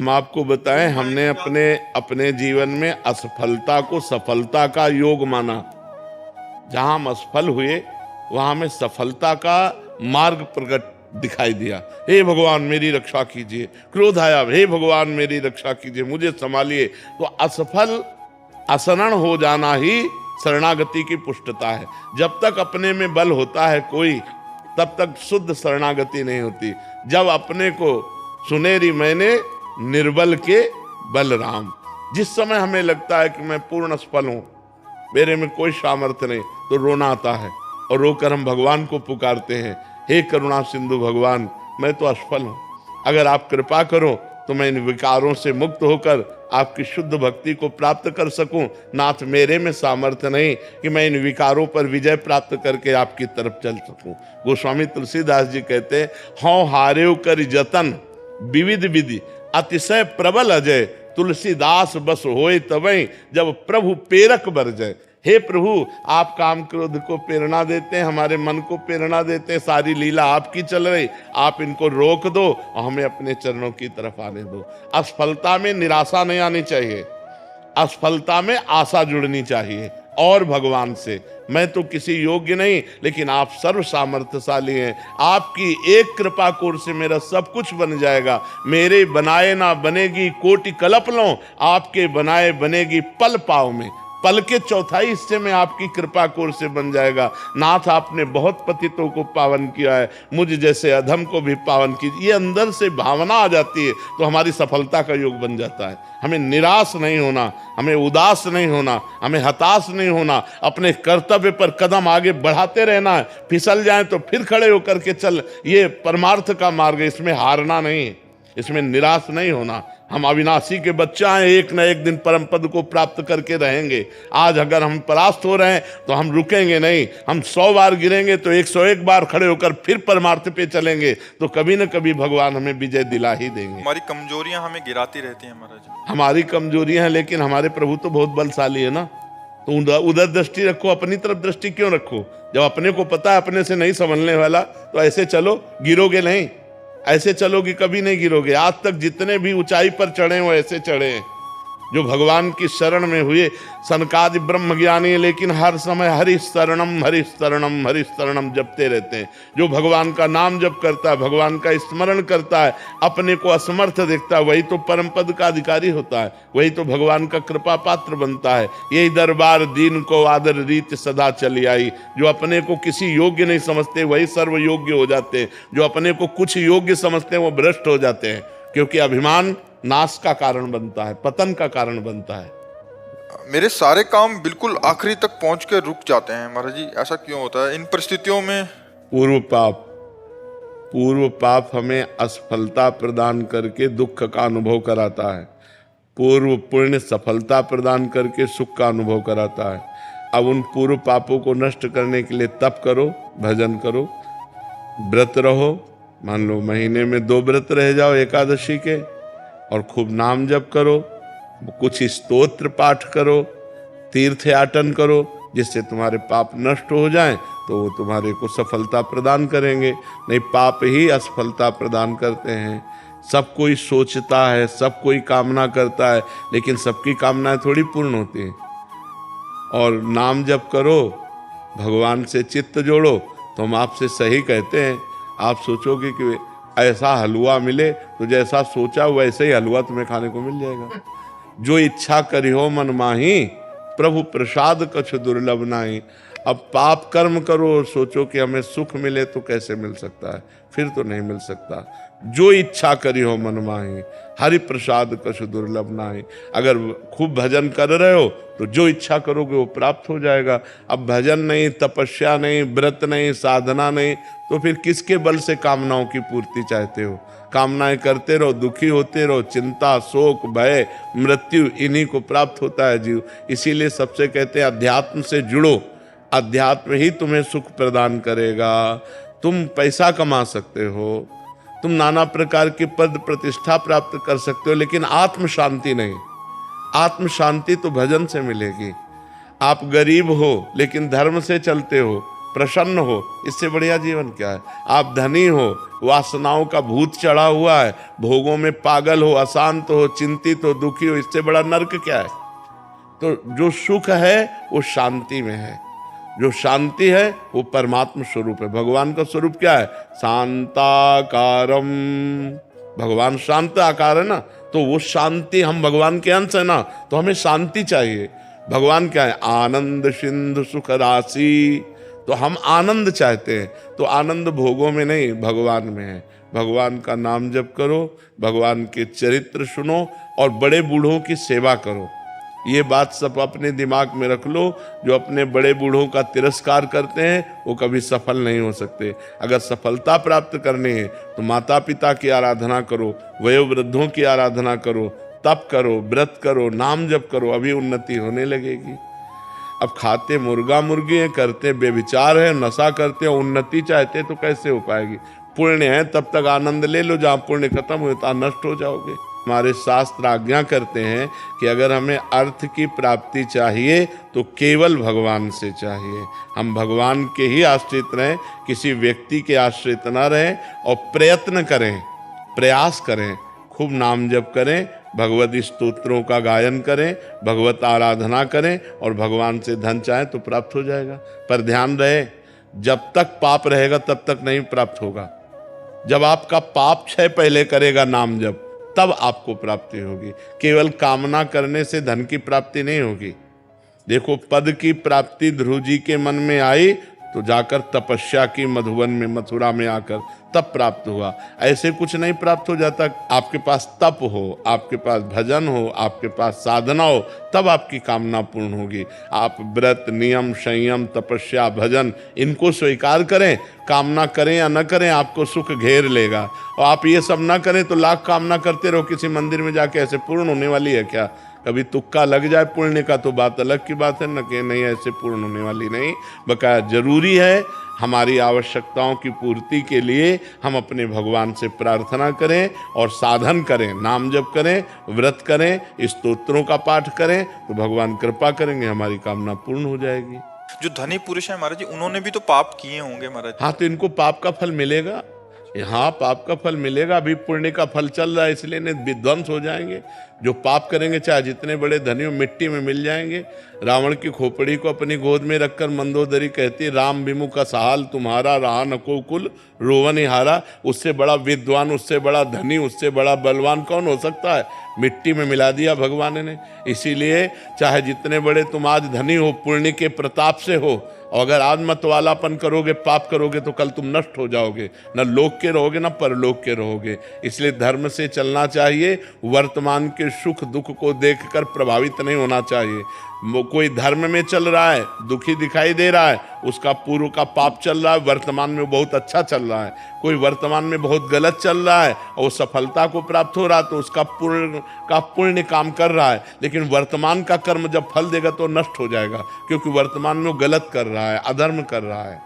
हम आपको बताएं, हमने अपने अपने जीवन में असफलता को सफलता का योग माना। जहां हम असफल हुए वहां हमें सफलता का मार्ग प्रकट दिखाई दिया। हे भगवान मेरी रक्षा कीजिए, क्रोध आया, हे भगवान मेरी रक्षा कीजिए, मुझे संभालिए। तो असफल असरण हो जाना ही शरणागति की पुष्टता है। जब तक अपने में बल होता है कोई, तब तक शुद्ध शरणागति नहीं होती। जब अपने को सुनेरी मैंने निर्बल के बलराम, जिस समय हमें लगता है कि मैं पूर्ण असफल हूं, मेरे में कोई सामर्थ्य नहीं, तो रोना आता है और रोकर हम भगवान को पुकारते हैं, हे करुणा सिंधु भगवान, मैं तो असफल हूं, अगर आप कृपा करो तो मैं इन विकारों से मुक्त होकर आपकी शुद्ध भक्ति को प्राप्त कर सकूं। नाथ मेरे में सामर्थ्य नहीं कि मैं इन विकारों पर विजय प्राप्त करके आपकी तरफ चल सकूं। गोस्वामी तुलसीदास जी कहते हैं, हौ हारेव कर जतन विविध विधि अतिशय प्रबल अजय, तुलसीदास बस होए तवै जब प्रभु प्रेरक बरजय। हे प्रभु, आप काम क्रोध को प्रेरणा देते हैं, हमारे मन को प्रेरणा देते हैं, सारी लीला आपकी चल रही, आप इनको रोक दो और हमें अपने चरणों की तरफ आने दो। असफलता में निराशा नहीं आनी चाहिए, असफलता में आशा जुड़नी चाहिए और भगवान से। मैं तो किसी योग्य नहीं, लेकिन आप सर्व सामर्थ्यशाली हैं, आपकी एक कृपा कोर से मेरा सब कुछ बन जाएगा। मेरे बनाए ना बनेगी कोटि कल्पना, आपके बनाए बनेगी पल पाव में, पल के चौथाई हिस्से में आपकी कृपा कोर से बन जाएगा। नाथ आपने बहुत पतितों को पावन किया है, मुझ जैसे अधम को भी पावन कीजिए। ये अंदर से भावना आ जाती है तो हमारी सफलता का योग बन जाता है। हमें निराश नहीं होना, हमें उदास नहीं होना, हमें हताश नहीं होना, अपने कर्तव्य पर कदम आगे बढ़ाते रहना है। फिसल जाए तो फिर खड़े होकर के चल, ये परमार्थ का मार्ग है, इसमें हारना नहीं है, इसमें निराश नहीं होना। हम अविनाशी के बच्चा हैं, एक न एक दिन परम पद को प्राप्त करके रहेंगे। आज अगर हम परास्त हो रहे हैं तो हम रुकेंगे नहीं, हम 100 बार गिरेंगे तो 101 बार खड़े होकर फिर परमार्थ पे चलेंगे, तो कभी न कभी भगवान हमें विजय दिला ही देंगे। हमारी कमजोरियां हमें गिराती रहती हैं महाराज। हमारी कमजोरियां हैं, लेकिन हमारे प्रभु तो बहुत बलशाली है ना। तो उधर दृष्टि रखो, अपनी तरफ दृष्टि क्यों रखो? जब अपने को पता है अपने से नहीं संभलने वाला, तो ऐसे चलो, गिरोगे नहीं। ऐसे चलोगे कभी नहीं गिरोगे। आज तक जितने भी ऊंचाई पर चढ़े वो ऐसे चढ़े हैं, जो भगवान की शरण में हुए। सनकादि ब्रह्म ज्ञानी, लेकिन हर समय हरि शरणम हरि शरणम हरि शरणम जपते रहते हैं। जो भगवान का नाम जप करता है, भगवान का स्मरण करता है, अपने को असमर्थ देखता है, वही तो परम पद का अधिकारी होता है, वही तो भगवान का कृपा पात्र बनता है। यही दरबार दीन को आदर रीत सदा चली आई। जो अपने को किसी योग्य नहीं समझते वही सर्व योग्य हो जाते हैं, जो अपने को कुछ योग्य समझते हैं वो भ्रष्ट हो जाते हैं, क्योंकि अभिमान नाश का कारण बनता है, पतन का कारण बनता है। मेरे सारे काम बिल्कुल आखिरी तक पहुंच के रुक जाते हैं महाराज जी, ऐसा क्यों होता है इन परिस्थितियों में? पूर्व पाप हमें असफलता प्रदान करके दुख का अनुभव कराता है, पूर्व पुण्य सफलता प्रदान करके सुख का अनुभव कराता है। अब उन पूर्व पापों को नष्ट करने के लिए तप करो, भजन करो, व्रत रहो। मान लो महीने में 2 व्रत रह जाओ एकादशी के, और खूब नाम जप करो, कुछ स्तोत्र पाठ करो, तीर्थ याटन करो, जिससे तुम्हारे पाप नष्ट हो जाएं, तो वो तुम्हारे को सफलता प्रदान करेंगे। नहीं, पाप ही असफलता प्रदान करते हैं। सब कोई सोचता है, सब कोई कामना करता है, लेकिन सबकी कामनाएं थोड़ी पूर्ण होती हैं। और नाम जप करो, भगवान से चित्त जोड़ो, तो हम आपसे सही कहते हैं। आप सोचोगे कि ऐसा हलवा मिले, तो जैसा सोचा वैसे ही हलवा तुम्हें खाने को मिल जाएगा। जो इच्छा करियो मन माही, प्रभु प्रसाद कछु दुर्लभ नाही। अब पाप कर्म करो और सोचो कि हमें सुख मिले, तो कैसे मिल सकता है? फिर तो नहीं मिल सकता। जो इच्छा करियो मन माही, हरि प्रसाद कछु दुर्लभ नाही। अगर खूब भजन कर रहे हो तो जो इच्छा करोगे वो प्राप्त हो जाएगा। अब भजन नहीं, तपस्या नहीं, व्रत नहीं, साधना नहीं, तो फिर किसके बल से कामनाओं की पूर्ति चाहते हो? कामनाएं करते रहो, दुखी होते रहो, चिंता, शोक, भय, मृत्यु, इन्हीं को प्राप्त होता है जीव। इसीलिए सबसे कहते हैं अध्यात्म से जुड़ो, अध्यात्म ही तुम्हें सुख प्रदान करेगा। तुम पैसा कमा सकते हो, तुम नाना प्रकार के पद प्रतिष्ठा प्राप्त कर सकते हो, लेकिन आत्म शांति नहीं। आत्म शांति तो भजन से मिलेगी। आप गरीब हो लेकिन धर्म से चलते हो, प्रसन्न हो, इससे बढ़िया जीवन क्या है। आप धनी हो, वासनाओं का भूत चढ़ा हुआ है, भोगों में पागल हो, अशांत हो, चिंतित हो, दुखी हो, इससे बड़ा नरक क्या है। तो जो सुख है वो शांति में है, जो शांति है वो परमात्मा स्वरूप है। भगवान का स्वरूप क्या है? शांताकारम। भगवान शांत आकार है ना, तो वो शांति, हम भगवान के अंश है ना, तो हमें शांति चाहिए। भगवान क्या है? आनंद सिंधु सुख राशि। तो हम आनंद चाहते हैं, तो आनंद भोगों में नहीं, भगवान में है। भगवान का नाम जप करो, भगवान के चरित्र सुनो और बड़े बूढ़ों की सेवा करो। ये बात सब अपने दिमाग में रख लो। जो अपने बड़े बूढ़ों का तिरस्कार करते हैं वो कभी सफल नहीं हो सकते। अगर सफलता प्राप्त करनी है तो माता पिता की आराधना करो, वयोवृद्धों की आराधना करो, तप करो, व्रत करो, नाम जप करो, अभी उन्नति होने लगेगी। अब खाते मुर्गा मुर्गी हैं, करते व्यभिचार है, नशा करते हैं, उन्नति चाहते तो कैसे हो पाएगी। पुण्य है तब तक आनंद ले लो, जहाँ पुण्य खत्म हो तो नष्ट हो जाओगे। हमारे शास्त्र आज्ञा करते हैं कि अगर हमें अर्थ की प्राप्ति चाहिए तो केवल भगवान से चाहिए। हम भगवान के ही आश्रित रहें, किसी व्यक्ति के आश्रित न रहें, और प्रयत्न करें, प्रयास करें, खूब नाम जप करें, भगवत स्तोत्रों का गायन करें, भगवत आराधना करें, और भगवान से धन चाहें तो प्राप्त हो जाएगा। पर ध्यान रहे, जब तक पाप रहेगा तब तक नहीं प्राप्त होगा। जब आपका पाप क्षय पहले करेगा नाम जप, तब आपको प्राप्ति होगी। केवल कामना करने से धन की प्राप्ति नहीं होगी। देखो, पद की प्राप्ति ध्रुव जी के मन में आई तो जाकर तपस्या की मधुवन में, मथुरा में आकर तब प्राप्त हुआ। ऐसे कुछ नहीं प्राप्त हो जाता। आपके पास तप हो, आपके पास भजन हो, आपके पास साधना हो, तब आपकी कामना पूर्ण होगी। आप व्रत, नियम, संयम, तपस्या, भजन इनको स्वीकार करें, कामना करें या न करें, आपको सुख घेर लेगा। और आप ये सब ना करें तो लाख कामना करते रहो, किसी मंदिर में जाके ऐसे पूर्ण होने वाली है क्या? कभी तुक्का लग जाए पुण्य का तो बात अलग की बात है, न कि नहीं ऐसे पूर्ण होने वाली नहीं। बकाया जरूरी है हमारी आवश्यकताओं की पूर्ति के लिए हम अपने भगवान से प्रार्थना करें और साधन करें, नाम जप करें, व्रत करें, स्तोत्रों का पाठ करें, तो भगवान कृपा करेंगे, हमारी कामना पूर्ण हो जाएगी। जो धनी पुरुष है महाराज जी, उन्होंने भी तो पाप किए होंगे महाराज। हाँ, तो इनको पाप का फल मिलेगा। हाँ, पाप का फल मिलेगा। अभी पुण्य का फल चल रहा है, इसलिए नहीं विध्वंस हो जाएंगे। जो पाप करेंगे चाहे जितने बड़े धनी हो, मिट्टी में मिल जाएंगे। रावण की खोपड़ी को अपनी गोद में रखकर मंदोदरी कहती, राम विमुख सहाल तुम्हारा, रहा नको कुल रोवन हारा। उससे बड़ा विद्वान, उससे बड़ा धनी, उससे बड़ा बलवान कौन हो सकता है? मिट्टी में मिला दिया भगवान ने। इसीलिए चाहे जितने बड़े तुम आज धनी हो, पुण्य के प्रताप से हो, और अगर आज मतवालापन करोगे, पाप करोगे, तो कल तुम नष्ट हो जाओगे। न लोक के रहोगे, न परलोक के रहोगे। इसलिए धर्म से चलना चाहिए। वर्तमान के सुख दुख को देखकर प्रभावित नहीं होना चाहिए। कोई धर्म में चल रहा है, दुखी दिखाई दे रहा है, उसका पूर्व का पाप चल रहा है, वर्तमान में बहुत अच्छा चल रहा है। कोई वर्तमान में बहुत गलत चल रहा है और सफलता को प्राप्त हो रहा है, तो उसका पुण्य काम कर रहा है, लेकिन वर्तमान का कर्म जब फल देगा तो नष्ट हो जाएगा, क्योंकि वर्तमान में वो गलत कर रहा है, अधर्म कर रहा है।